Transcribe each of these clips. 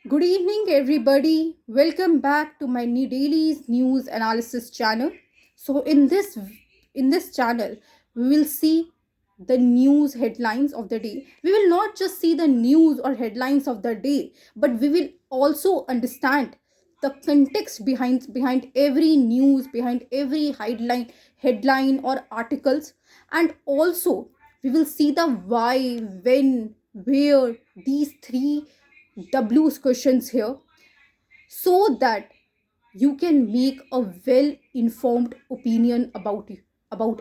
Good evening, everybody. Welcome back to my new daily news analysis channel. So, in this channel, we will see the news headlines of the day. We will not just see the news or headlines of the day, but we will also understand the context behind every news, behind every headline or articles, and also we will see the why, when, where, these three W's questions here, so that you can make a well informed opinion about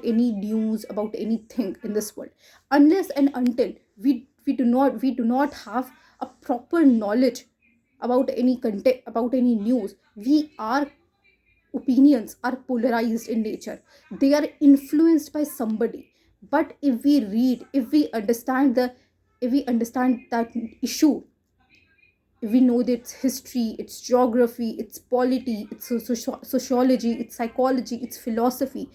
any news, about anything in this world. Unless and until we do not have a proper knowledge about any content, about any news, our opinions are polarized in nature. They are influenced by somebody. But if we read, if we understand that issue, we know that its history, its geography, its polity, its sociology, its psychology, its philosophy,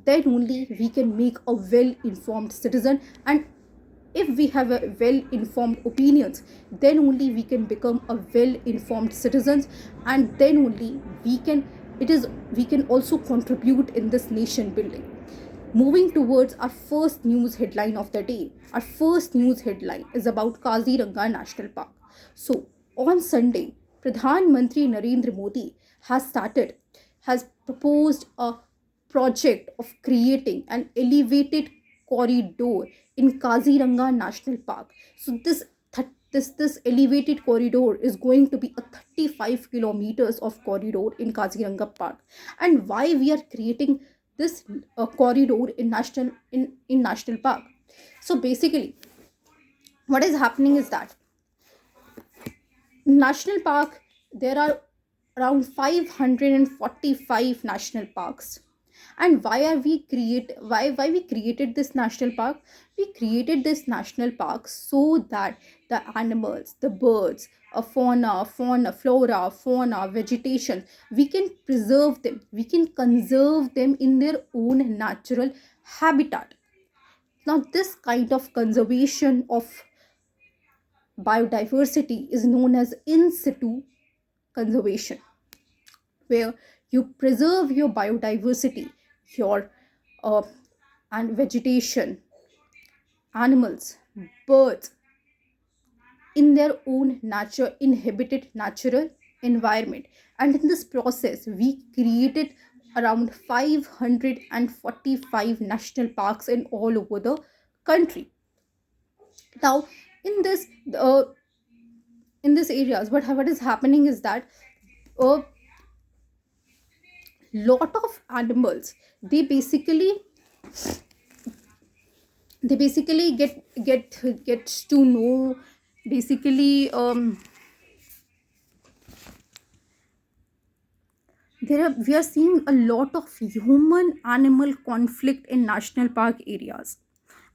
then only we can make a well informed citizen. And if we have a well informed opinions, then only we can become a well informed citizens, and then only we can also contribute in this nation building. Moving towards our first news headline of the day. Our first news headline is about Kaziranga National Park. So, on Sunday, Pradhan Mantri Narendra Modi has proposed a project of creating an elevated corridor in Kaziranga National Park. So, this elevated corridor is going to be a 35 kilometers of corridor in Kaziranga Park. And why we are creating this corridor in national park? So basically, what is happening is that national park, there are around 545 national parks. And why we created this national park? We created this national park so that the animals, the birds, flora, fauna, vegetation, we can preserve them, we can conserve them in their own natural habitat. Now this kind of conservation of biodiversity is known as in situ conservation, where you preserve your biodiversity, your uh, and vegetation, animals, birds in their own nature inhabited natural environment. And in this process, we created around 545 national parks in all over the country. Now, in uh, this areas, what is happening is that a lot of animals, they basically get to know, basically we are seeing a lot of human animal conflict in national park areas.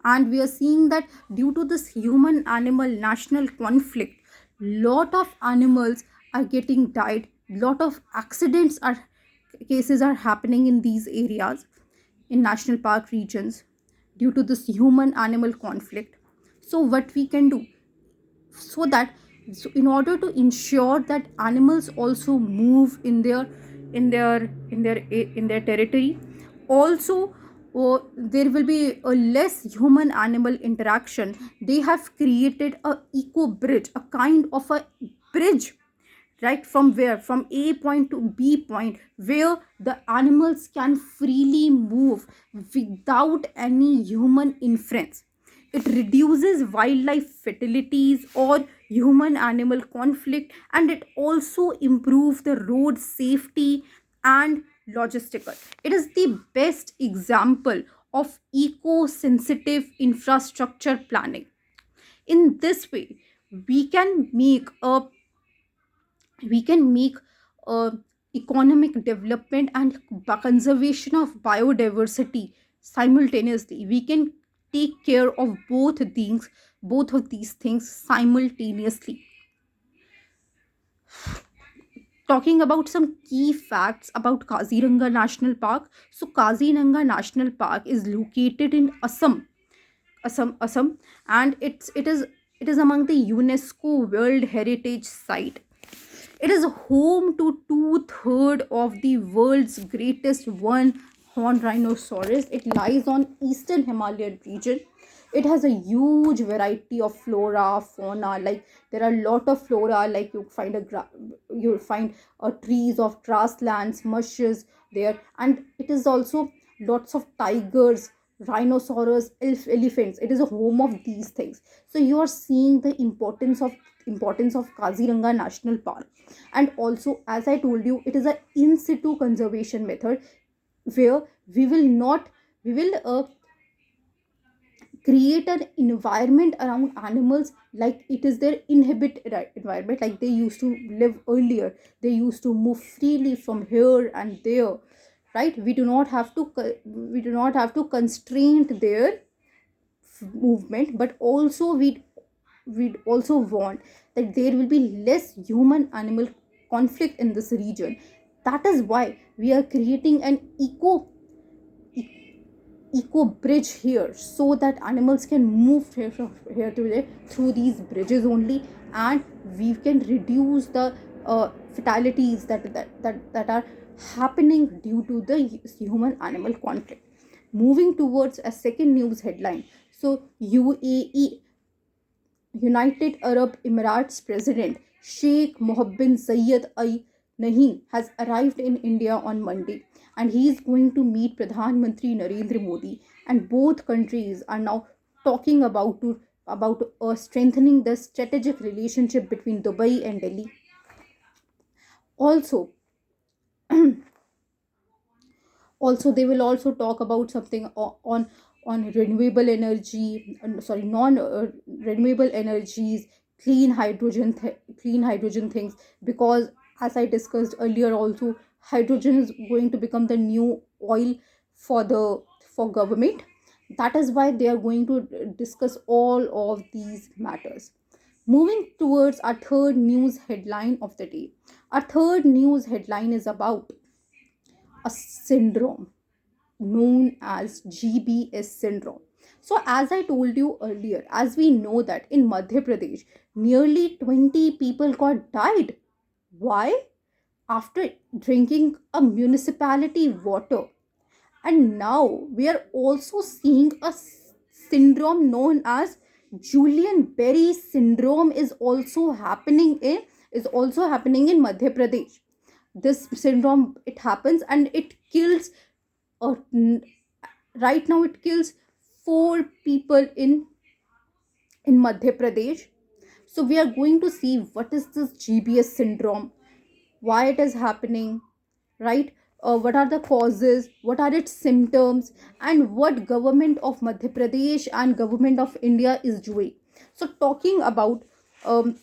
And we are seeing that due to this human animal national conflict, lot of animals are getting died, lot of accidents are cases are happening in these areas, in national park regions, due to this human animal conflict. So what we can do, so that in order to ensure that animals also move in their territory, also there will be a less human animal interaction, they have created a eco bridge, a kind of a bridge, right, from where, from A point to B point, where the animals can freely move without any human influence. It reduces wildlife fatalities or human animal conflict, and it also improves the road safety and logistical. It is the best example of eco sensitive infrastructure planning. In this way, we can make a we can make economic development and conservation of biodiversity simultaneously. We can take care of both of these things simultaneously. Talking about some key facts about Kaziranga National Park. So Kaziranga National Park is located in Assam, and it is It is among the UNESCO World Heritage Site. It is home to two-thirds of the world's greatest one-horned rhinoceros. It lies on eastern Himalayan region. It has a huge variety of flora, fauna. Like there are a lot of flora. Like you'll find trees of grasslands, marshes there, and it is also lots of tigers, rhinoceros, elephants. It is a home of these things. So you are seeing the importance of Kaziranga National Park. And also, as I told you, it is a in situ conservation method where we will create an environment around animals like it is their environment, like they used to live earlier. They used to move freely from here and there, right? We do not have to constrain their movement, but also we'd also want that there will be less human animal conflict in this region. That is why we are creating an eco bridge here, so that animals can move here from here to there through these bridges only, and we can reduce the fatalities that are happening due to the human animal conflict. Moving towards a second news headline. So UAE, United Arab Emirates President Sheikh Mohammed bin Zayed Al Nahyan has arrived in India on Monday, and he is going to meet Pradhan Mantri Narendra Modi, and both countries are now talking about strengthening the strategic relationship between Dubai and Delhi. Also, they will also talk about something on renewable energy, sorry, non renewable energies, clean hydrogen things, because as I discussed earlier also, hydrogen is going to become the new oil for government. That is why they are going to discuss all of these matters. Moving towards our third news headline of the day. Our third news headline is about a syndrome known as GBS syndrome. So, as I told you earlier, as we know that in Madhya Pradesh, nearly 20 people got died. Why? After drinking a municipality water. And now we are also seeing a syndrome known as Julian Berry syndrome is also happening in Madhya Pradesh. This syndrome, it happens and it kills uh, n- right now it kills 4 people in Madhya Pradesh. So we are going to see what is this GBS syndrome, why it is happening, right? What are the causes, what are its symptoms, and what government of Madhya Pradesh and government of India is doing. So um,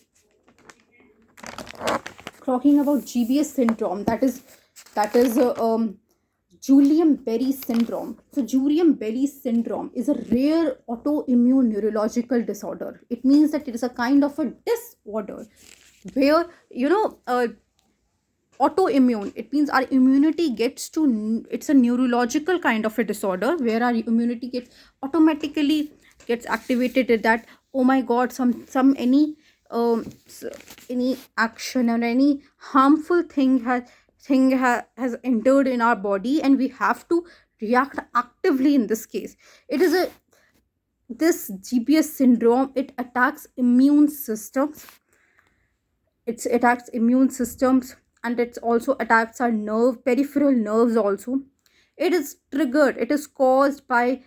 talking about GBS syndrome, that is Julian Berry syndrome. So Julian Berry syndrome is a rare autoimmune neurological disorder. It means that it is a kind of a disorder where autoimmune, it means our immunity gets to, it's a neurological kind of a disorder where our immunity gets automatically gets activated at that, oh my god, some any action or any harmful has entered in our body, and we have to react actively. In this case, it is a this GBS syndrome, it attacks immune systems. It attacks immune systems, and it also attacks our peripheral nerves also. It is triggered, it is caused by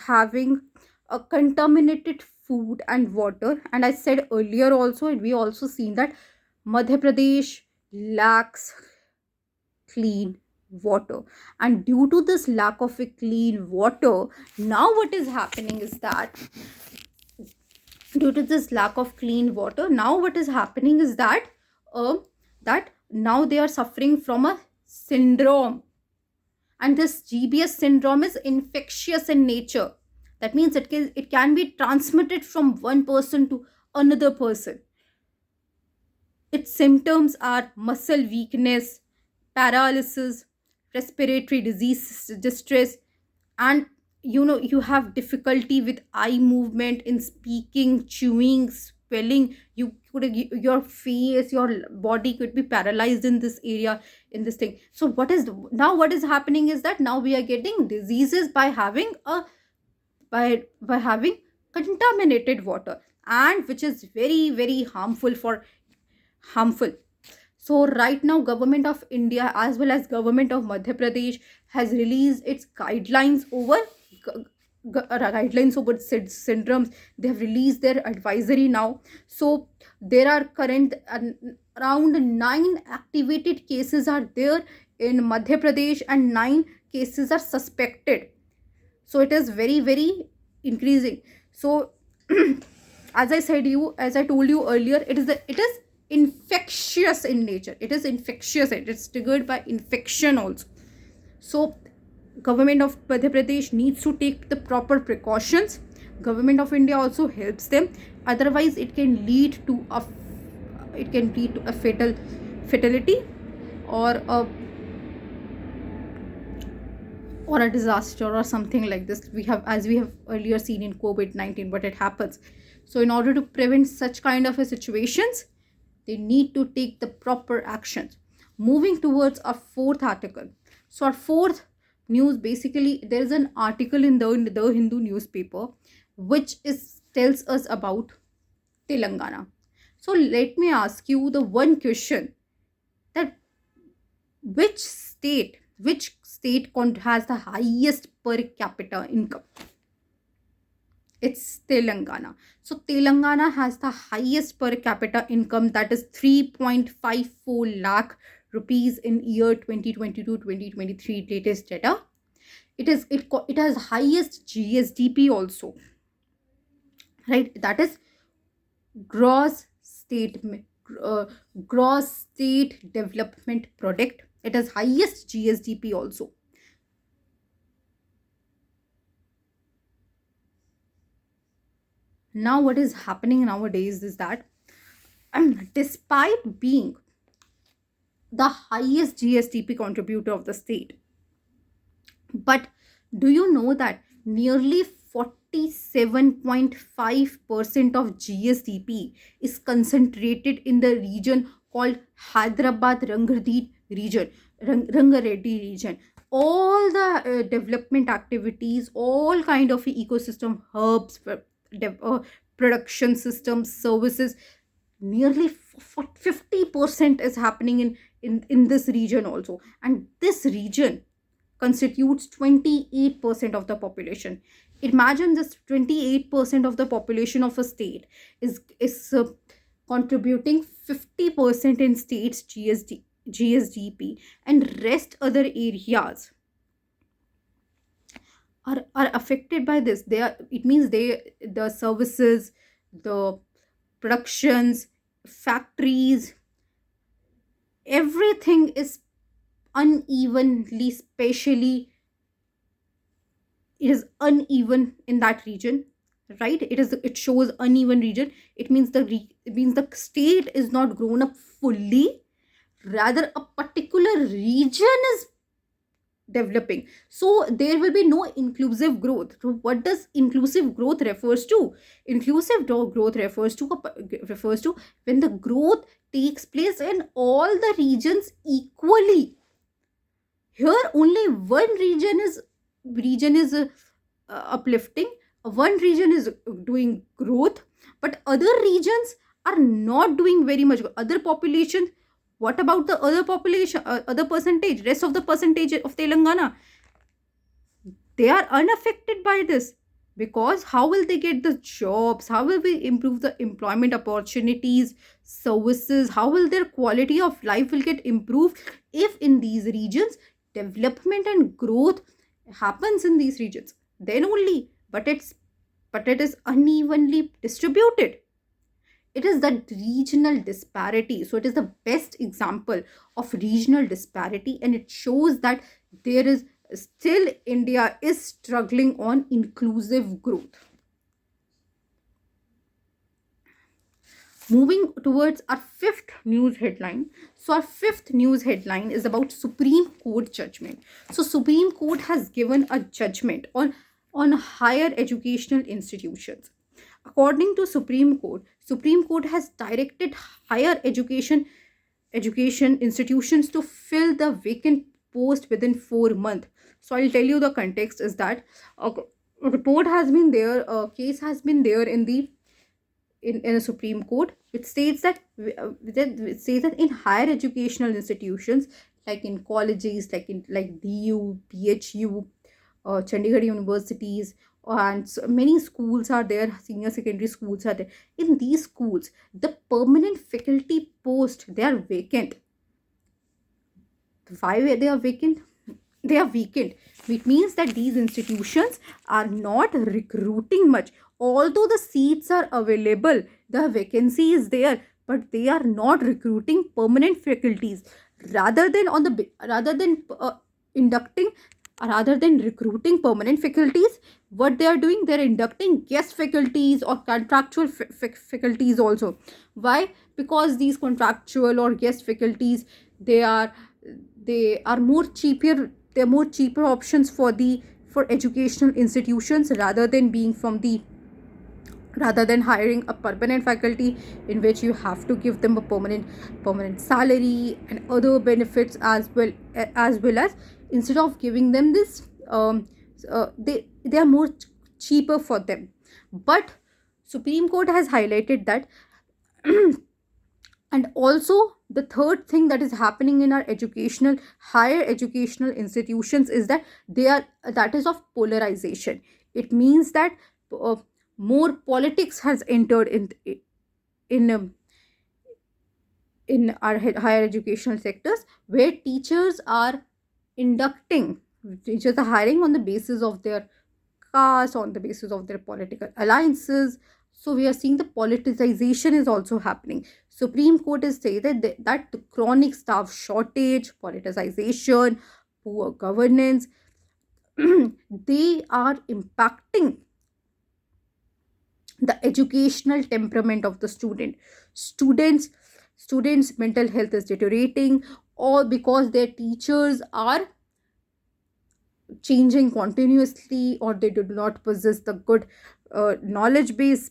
having a contaminated food and water. And I said earlier also, we also seen that Madhya Pradesh lacks clean water, and due to this lack of a clean water, now what is happening is that due to this lack of clean water, now what is happening is uh, that now they are suffering from a syndrome, and this GBS syndrome is infectious in nature. That means it can be transmitted from one person to another person. Its symptoms are muscle weakness, paralysis, respiratory disease distress, and you have difficulty with eye movement, in speaking, chewing, swelling. You could, your face, your body could be paralyzed in this area, in this thing. So what is happening is that now we are getting diseases by having a, by having contaminated water, and which is very very harmful. So right now government of India as well as government of Madhya Pradesh has released its guidelines over syndromes. They have released their advisory now. So there are current around 9 activated cases are there in Madhya Pradesh, and 9 cases are suspected. So it is very very increasing. So as I told you earlier, it is infectious in nature. It is infectious, it is triggered by infection also. So government of Madhya Pradesh needs to take the proper precautions. Government of India also helps them. Otherwise it can lead to a fatality, or a disaster or something like this. We have, as we have earlier seen in COVID-19, but it happens. So in order to prevent such kind of a situations, they need to take the proper actions. Moving towards our fourth article. So our fourth news, basically there is an article in the Hindu newspaper which is tells us about Telangana. So let me ask you the one question, that which state has the highest per capita income? It's Telangana. So Telangana has the highest per capita income, that is 3.54 lakh rupees in year 2022-2023 latest data. It has highest GSDP also, right? That is gross state uh, gross state development product. It has highest GSDP also. Now what is happening nowadays is that, despite being the highest GSDP contributor of the state, but do you know that nearly 47.5% of GSDP is concentrated in the region called Hyderabad Rangareddy region? All the development activities, all kind of ecosystem hubs for production systems, services, nearly 50% is happening in this region also. And this region constitutes 28% of the population. Imagine this, 28% of the population of a state is contributing 50% in states GSDP, and rest other areas are affected by this. They are, it means the services, the productions, factories, everything is unevenly, spatially, it is uneven in that region, right? It shows uneven region. It means it means the state is not grown up fully, rather a particular region is developing. So there will be no inclusive growth. So what does inclusive growth refers to? Growth refers to when the growth takes place in all the regions equally. Here only one region is uplifting, one region is doing growth, but other regions are not doing very much. Other population, what about the other population, other percentage, rest of the percentage of Telangana? They are unaffected by this, because how will they get the jobs? How will we improve the employment opportunities, services? How will their quality of life will get improved if in these regions development and growth happens in these regions? Then only. But it is unevenly distributed. It is that regional disparity. So it is the best example of regional disparity, and it shows that there is still, India is struggling on inclusive growth. Moving towards our fifth news headline. So our fifth news headline is about Supreme Court judgment. So Supreme Court has given a judgment on higher educational institutions. According to Supreme Court, Supreme Court has directed higher education institutions to fill the vacant post within 4 months. So I'll tell you the context is that a report has been there, a case has been there in a Supreme Court, which states that which says that in higher educational institutions, like in colleges, like DU, PHU, Chandigarh universities, and so many schools are there. Senior secondary schools are there. In these schools, the permanent faculty post, they are vacant. Why they are vacant? They are vacant. It means that these institutions are not recruiting much. Although the seats are available, the vacancy is there, but they are not recruiting permanent faculties. Rather than inducting, rather than recruiting permanent faculties, what they are doing, they are inducting guest faculties or contractual faculties also. Why? Because these contractual or guest faculties, they are they are more cheaper, they're more cheaper options for educational institutions, rather than hiring a permanent faculty, in which you have to give them a permanent salary and other benefits as well as instead of giving them this, they are more cheaper for them. But Supreme Court has highlighted that. And also, the third thing that is happening in our higher educational institutions is that that is of polarization. It means that uh, more politics has entered in um, in our higher educational sectors, where inducting teachers are hiring on the basis of their caste, on the basis of their political alliances. So we are seeing the politicization is also happening. Supreme Court is saying that the chronic staff shortage, politicization, poor governance, they are impacting the educational temperament of the students. Students mental health is deteriorating, or because their teachers are changing continuously, or they do not possess the good knowledge base,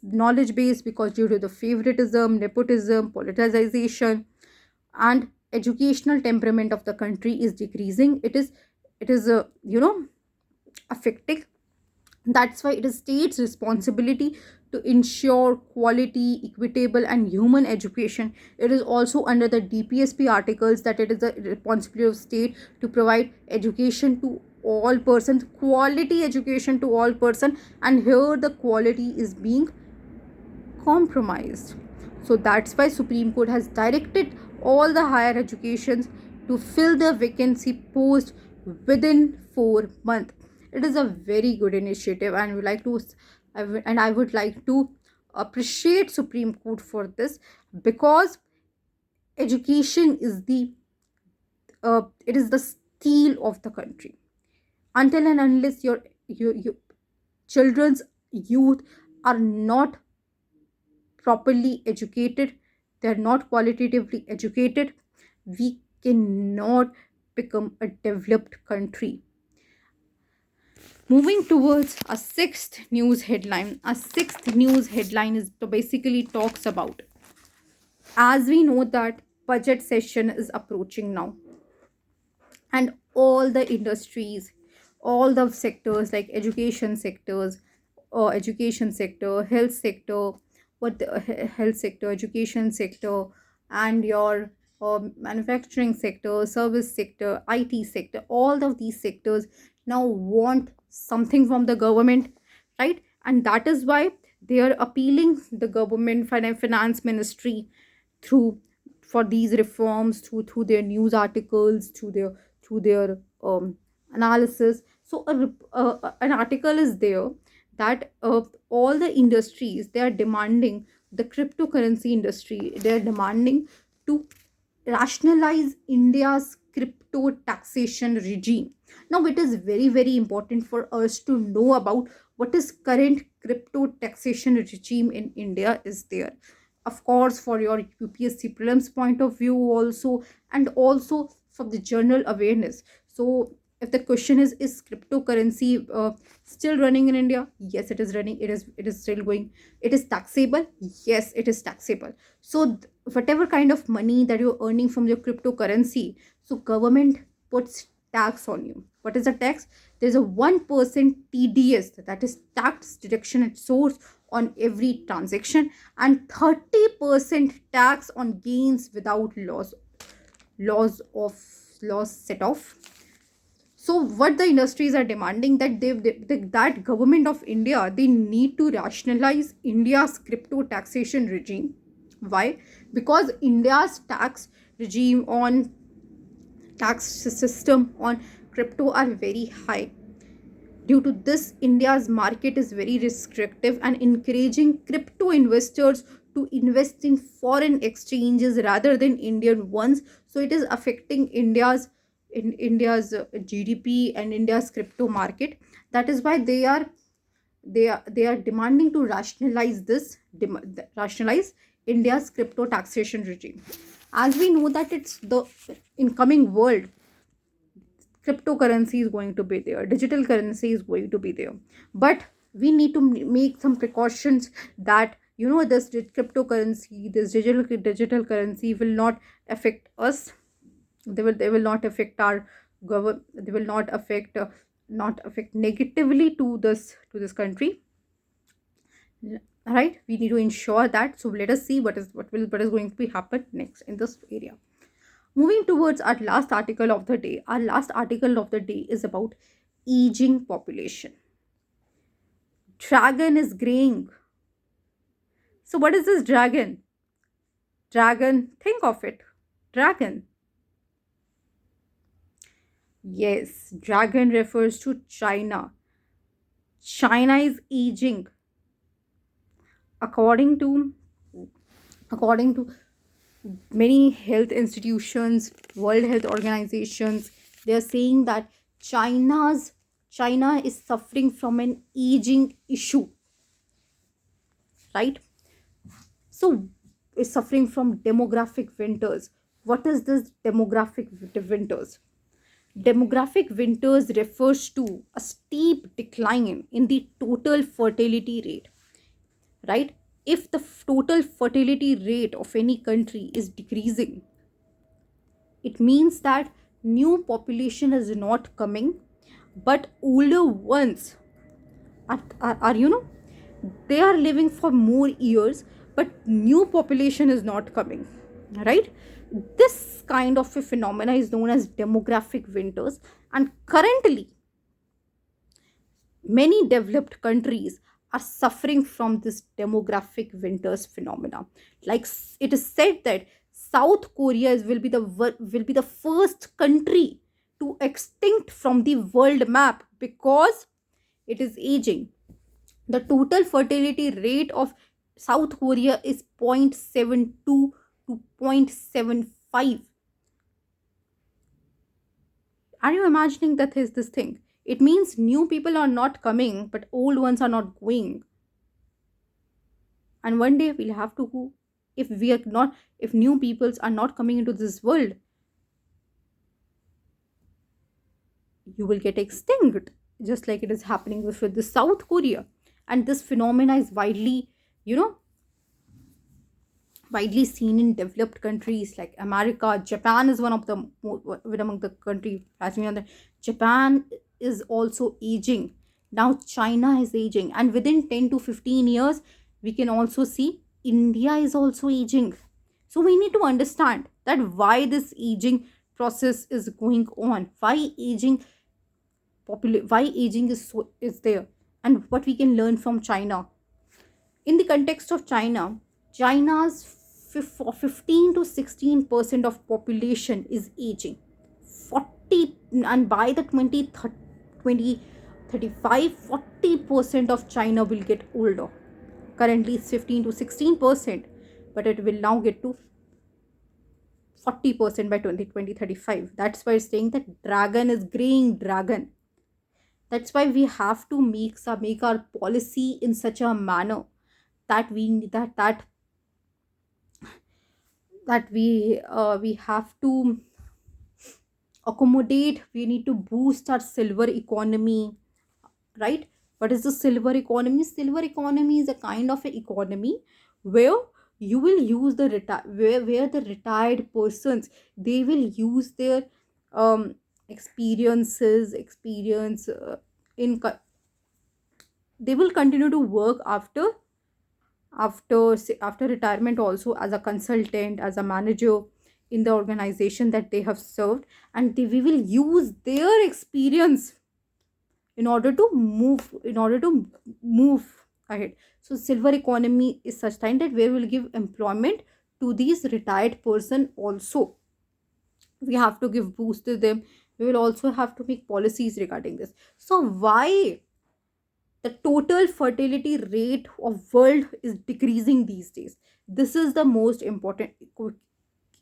because due to the favoritism, nepotism, politicization, and educational temperament of the country is decreasing. It is affecting. That's why it is state's responsibility to ensure quality, equitable, and human education. It is also under the DPSP articles that it is the responsibility of state to provide education to all persons, quality education to all person, and here the quality is being compromised. So that's why Supreme Court has directed all the higher educations to fill the vacancy post within 4 months. It is a very good initiative, and I would like to appreciate Supreme Court for this, because education is the steel of the country. Until and unless your children's youth are not properly educated, they're not qualitatively educated, we cannot become a developed country. Moving towards a sixth news headline. A sixth news headline is basically talks about, as we know that budget session is approaching now, and all the industries, all the sectors like education sector, health sector, health sector, education sector, and your manufacturing sector, service sector, IT sector, all of these sectors now want something from the government, right? And that is why they are appealing the government finance ministry through for these reforms, through their news articles, through their analysis. So an article is there that all the industries, they are demanding, the cryptocurrency industry, they are demanding to rationalize India's crypto taxation regime. Now it is very very important for us to know about what is current crypto taxation regime in India is there, of course, for your UPSC prelims point of view also, and also for the general awareness. So if the question is cryptocurrency still running in India? Yes, it is running. It is still going. It is taxable. Yes, it is taxable. So whatever kind of money that you're earning from your cryptocurrency, so government puts tax on you. What is the tax? There's a 1% TDS, that is tax deduction at source, on every transaction, and 30% tax on gains without laws of laws set off. So what the industries are demanding, that that government of India, they need to rationalize India's crypto taxation regime. Why? Because India's tax regime on tax system on crypto are very high. Due to this, India's market is very restrictive and encouraging crypto investors to invest in foreign exchanges rather than Indian ones. So it is affecting India's GDP and India's crypto market. That is why they are demanding to rationalize India's crypto taxation regime. As we know that it's the incoming world, cryptocurrency is going to be there, digital currency is going to be there, but we need to make some precautions that this cryptocurrency, this digital currency will not affect us. They will not affect our government. They will not affect negatively to this country, right? We need to ensure that. So let us see what is going to be happen next in this area. Moving towards our last article of the day. Our last article of the day is about aging population. Dragon is graying. So what is this dragon? Dragon, think of it. Dragon. Yes, dragon refers to China. China is aging. According to many health institutions, World Health Organizations, they are saying that China is suffering from an aging issue, right? So is suffering from demographic winters. What is this demographic winters? Demographic winters refers to a steep decline in the total fertility rate, right? If the total fertility rate of any country is decreasing, it means that new population is not coming, but older ones are they are living for more years, but new population is not coming, right? This kind of a phenomena is known as demographic winters, and currently many developed countries are suffering from this demographic winters phenomena. Like it is said that South Korea will be the first country to extinct from the world map because it is aging. The total fertility rate of South Korea is 0.72 to 0.75. Are you imagining that is this thing? It means new people are not coming, but old ones are not going. And one day we'll have to go. If new peoples are not coming into this world, you will get extinct, just like it is happening with the South Korea. And this phenomena is you know, widely seen in developed countries like America. Japan is one of the among the country. As we know that Japan is also aging. Now China is aging, and within 10 to 15 years, we can also see India is also aging. So we need to understand that why this aging process is going on, why aging is there, and what we can learn from China. In the context of China's 15 to 16% of population is aging. 40, and by the 2035, 40% of China will get older. Currently it's 15 to 16%, but it will now get to 40% by 2035. That's why it's saying that dragon is graying dragon. That's why we have to make our policy in such a manner that we have to accommodate, we need to boost our silver economy, right? What is the silver economy? Silver economy is a kind of an economy where you will use the where the retired persons, they will use their um experience in they will continue to work after retirement also, as a consultant, as a manager in the organization that they have served, and we will use their experience in order to move ahead. So silver economy is such time that we will give employment to these retired person also. We have to give boost to them. We will also have to make policies regarding this. So why the total fertility rate of world is decreasing these days? This is the most important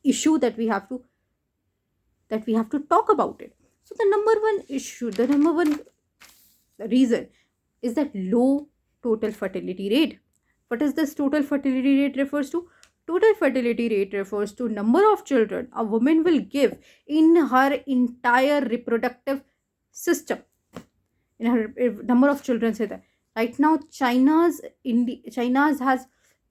issue that we have to talk about it. So the number one reason is that low total fertility rate. What is this total fertility rate refers to? Total fertility rate refers to number of children a woman will give in her entire reproductive system. In her number of children, say that right now China's has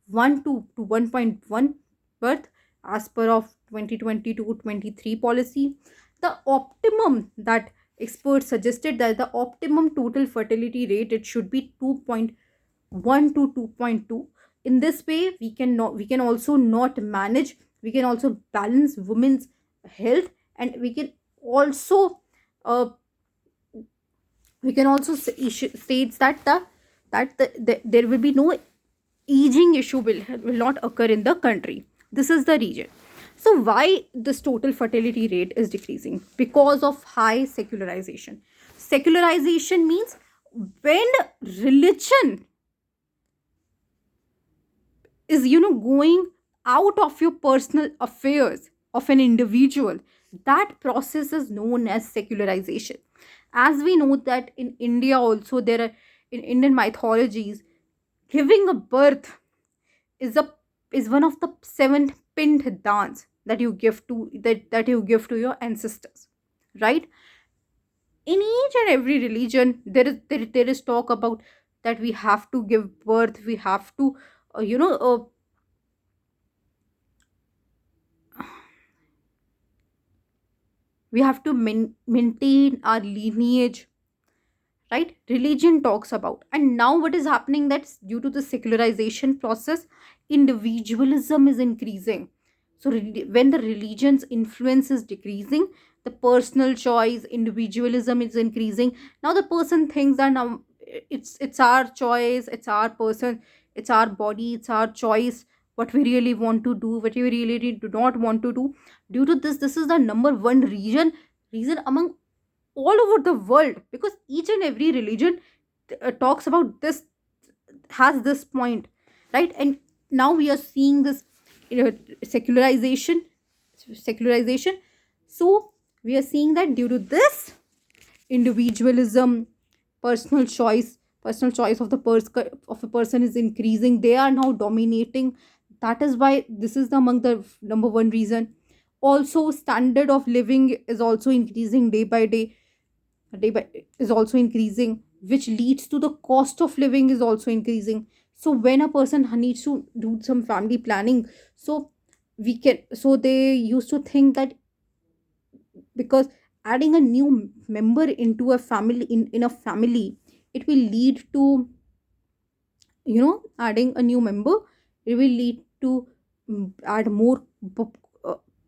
1 to 1.1 birth as per of 2022-23 policy. The optimum that experts suggested that the optimum total fertility rate, it should be 2.1 to 2.2. In this way we can also not manage, we can also balance women's health, and uh, we can also states that there will be no aging issue will not occur in the country. This is the region. So why this total fertility rate is decreasing? Because of high secularization. Secularization means when religion is going out of your personal affairs of an individual, that process is known as secularization. As we know that in India also, there are, in Indian mythologies, giving a birth is a is one of the seven pinned dance that you give to your ancestors, right? In each and every religion there is talk about that we have to give birth, we have to uh, you know uh, we have to maintain our lineage, right? Religion talks about. And now what is happening, that's due to the secularization process, individualism is increasing. So when the religion's influence is decreasing, the personal choice, individualism is increasing. Now the person thinks that now it's our choice, it's our person, it's our body, it's our choice, what we really want to do, what we really do not want to do. Due to this is the number one reason among all over the world, because each and every religion talks about this, has this point, right? And now we are seeing this, secularization. So we are seeing that due to this individualism, personal choice of the of a person is increasing, they are now dominating. That is why this is among the number one reason. Also standard of living is also increasing day by is also increasing, which leads to the cost of living is also increasing. So when a person needs to do some family planning, so they used to think that, because adding a new member into a family, in a family, it will lead to, adding a new member, it will lead to add more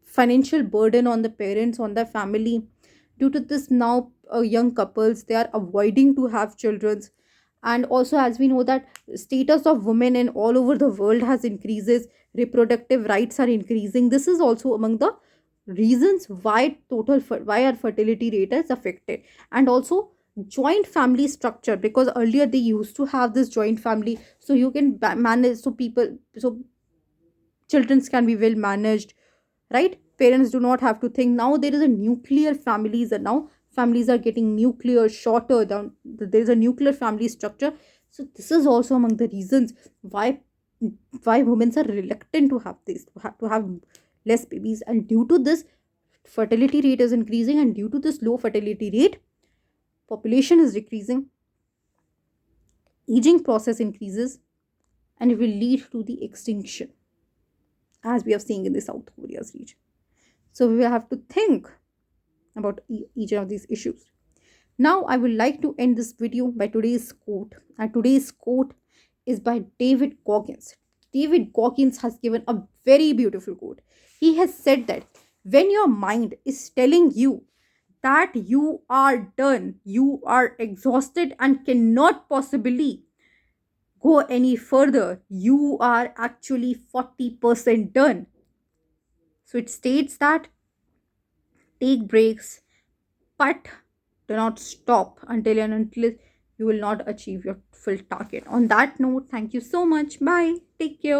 financial burden on the parents, on the family. Due to this, now young couples, they are avoiding to have children. And also, as we know that status of women in all over the world has increases, reproductive rights are increasing. This is also among the reasons why why our fertility rate is affected. And also joint family structure, because earlier they used to have this joint family, so you can manage, so children can be well managed, right? Parents do not have to think. Now there is a nuclear families, and now families are getting nuclear, shorter down, there is a nuclear family structure. So this is also among the reasons why women are reluctant to have less babies. And due to this, fertility rate is increasing, and due to this low fertility rate, population is decreasing, aging process increases, and it will lead to the extinction, as we are seeing in the South Korea's region. So we will have to think about each of these issues. Now, I would like to end this video by today's quote. And today's quote is by David Goggins. David Goggins has given a very beautiful quote. He has said that when your mind is telling you that you are done, you are exhausted, and cannot possibly go any further, you are actually 40% done. So it states that take breaks, but do not stop until you will not achieve your full target. On that note, thank you so much. Bye. Take care.